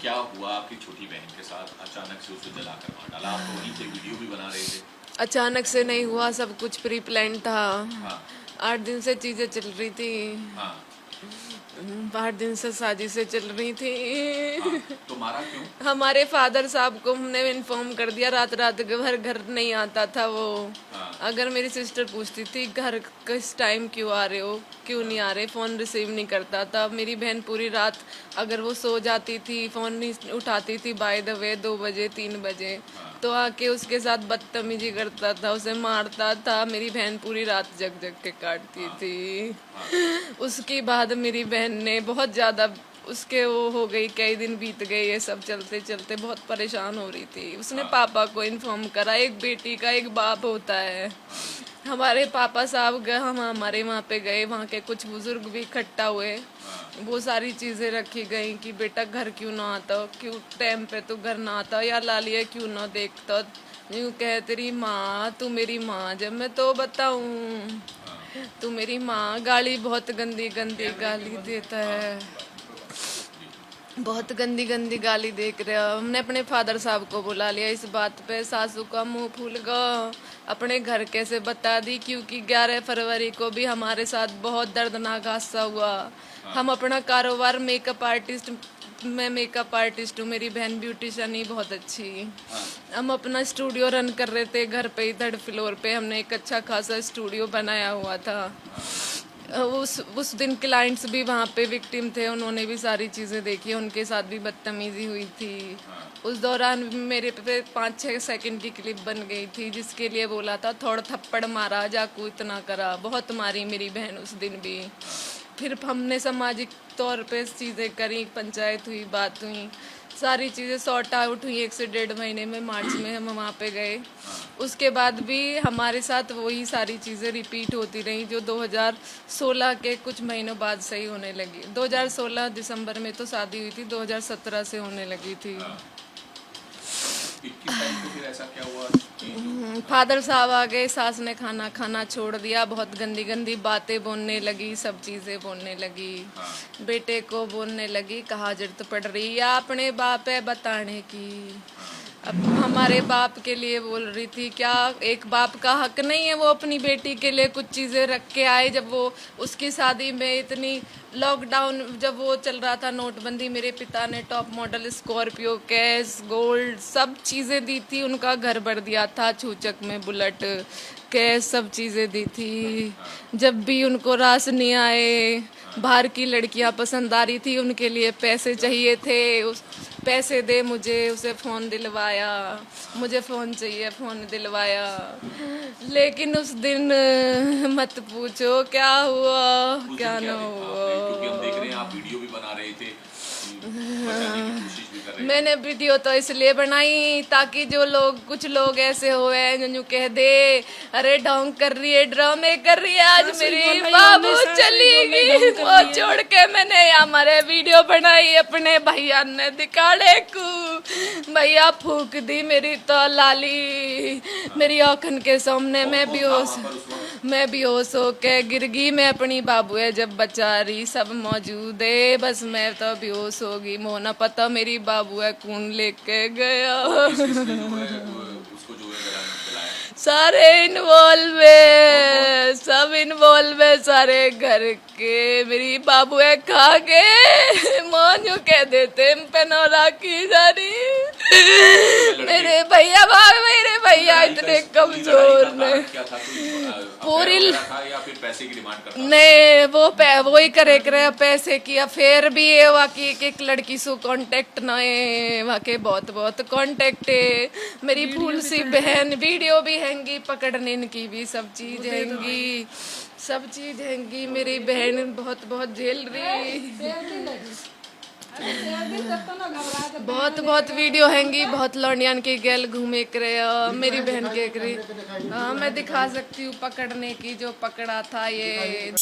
क्या हुआ आपकी छोटी बहन के साथ? अचानक से उसे जलाकर मार डाला। आप तो वहीं थे, वीडियो भी बना रहे थे। अचानक से नहीं हुआ, सब कुछ प्री प्लान था। हाँ 8 दिन से चीजें चल रही थी। हाँ 8 दिन से साजिशें चल रही थी। हाँ। तो मारा क्यों? हमारे फादर साहब को हमने इन्फॉर्म कर दिया, रात रात भर घर नहीं आता था वो। हाँ। अगर मेरी सिस्टर पूछती थी घर किस टाइम क्यों आ रहे हो, क्यों नहीं आ रहे, फ़ोन रिसीव नहीं करता था। मेरी बहन पूरी रात अगर वो सो जाती थी, फ़ोन नहीं उठाती थी बाय द वे 2 बजे 3 बजे, तो आके उसके साथ बदतमीजी करता था, उसे मारता था। मेरी बहन पूरी रात जग जग के काटती थी। उसके बाद मेरी बहन ने बहुत ज़्यादा उसके वो हो गई, कई दिन बीत गए, ये सब चलते चलते बहुत परेशान हो रही थी। उसने पापा को इन्फॉर्म करा। एक बेटी का एक बाप होता है। हमारे पापा साहब गए, हम हमारे वहाँ पे गए, वहाँ के कुछ बुजुर्ग भी इकट्ठा हुए। वो सारी चीज़ें रखी गई कि बेटा घर क्यों ना आता, क्यों टाइम पे तो घर ना आता, या लालिया क्यों ना देखता, यूँ कह तेरी माँ, तू मेरी माँ जब मैं तो बताऊँ, तू मेरी माँ। गाली बहुत गंदी गंदी गाली देता है, बहुत गंदी गंदी गाली देख रहे हो। हमने अपने फादर साहब को बुला लिया इस बात पे। सासू का मुंह फूल गया, अपने घर कैसे बता दी, क्योंकि 11 फरवरी को भी हमारे साथ बहुत दर्दनाक हादसा हुआ। हम अपना कारोबार मेकअप आर्टिस्ट, मैं मेकअप आर्टिस्ट हूँ, मेरी बहन ब्यूटिशियन ही बहुत अच्छी। हम अपना स्टूडियो रन कर रहे थे घर पे ही, 3rd फ्लोर पे हमने एक अच्छा खासा स्टूडियो बनाया हुआ था। उस दिन क्लाइंट्स भी वहाँ पे विक्टिम थे, उन्होंने भी सारी चीज़ें देखी, उनके साथ भी बदतमीजी हुई थी। उस दौरान मेरे पे 5-6 सेकंड की क्लिप बन गई थी, जिसके लिए बोला था थोड़ा थप्पड़ मारा, जाकू इतना करा, बहुत मारी मेरी बहन उस दिन भी। फिर हमने सामाजिक तौर पे चीज़ें करी, पंचायत हुई, बात हुई, सारी चीज़ें सॉर्ट आउट हुई। 1 से 1.5 महीने में, मार्च में हम वहाँ पे गए। उसके बाद भी हमारे साथ वही सारी चीज़ें रिपीट होती रही, जो 2016 के कुछ महीनों बाद सही होने लगी। 2016 दिसंबर में तो शादी हुई थी, 2017 से होने लगी थी। 21 तारीख को फिर ऐसा क्या हुआ? फादर साहब आ गए, सास ने खाना खाना छोड़ दिया, बहुत गंदी गंदी बातें बोलने लगी, सब चीज़ें बोलने लगी। बेटे को बोलने लगी कहाँ जरूरत पड़ रही है अपने बाप है बताने की। अब हमारे बाप के लिए बोल रही थी, क्या एक बाप का हक नहीं है वो अपनी बेटी के लिए कुछ चीज़ें रख के आए? जब वो उसकी शादी में इतनी लॉकडाउन जब वो चल रहा था, नोटबंदी, मेरे पिता ने top model Scorpio, cash, gold, सब चीज़ें दी थी। उनका घर भर दिया था, छूचक में बुलेट, कैश, सब चीज़ें दी थी। जब भी उनको रास नहीं आए, बाहर की लड़कियां पसंद आ रही थी, उनके लिए पैसे चाहिए थे, उस पैसे दे मुझे, उसे फ़ोन दिलवाया, मुझे फ़ोन चाहिए, फ़ोन दिलवाया। लेकिन उस दिन मत पूछो क्या हुआ क्या ना हुआ। क्योंकि हम देख रहे हैं आप वीडियो भी बना रहे थे, बचाने की कोशिश भी कर रहे थे। मैंने वीडियो तो इसलिए बनाई ताकि जो लोग, कुछ लोग ऐसे हुए जो कह दे अरे ढोंग कर रही है, ड्रामे कर रही है, आज मेरी बाबू चली गई, वो छोड़ के मैंने हमारे वीडियो बनाई। अपने भैया ने दिखाड़े को भैया फूक दी मेरी तो लाली मेरी आँखन के सामने। मैं बेहोश होके गिर गई। मैं अपनी बाबू है जब बचा रही, सब मौजूद है, बस मैं तो बेहोश होगी। मोना पता मेरी बाबू है कौन लेके गया। सारे इन्वॉल्व है, सब इन्वॉल्व है, सारे घर के। मेरी बाबू है खा के मोनू कह देते पेनोरा की जारी। मेरे भैया इतने कमजोर ने पूरी पैसे की डिमांड करता नहीं, वो ही करे पैसे की अफेयर भी है। वाकई एक लड़की से कांटेक्ट ना है, वाकई बहुत बहुत कांटेक्ट है। मेरी फूल सी बहन वीडियो भी हैंगी, पकड़ने की भी सब चीज हैंगी, सब चीज हैंगी। मेरी बहन बहुत बहुत झेल रही, बहुत बहुत वीडियो हैंगी, बहुत लौंडियान की गैल घूमे करे। मेरी बहन के करे मैं दिखा सकती हूँ पकड़ने की, जो पकड़ा था ये।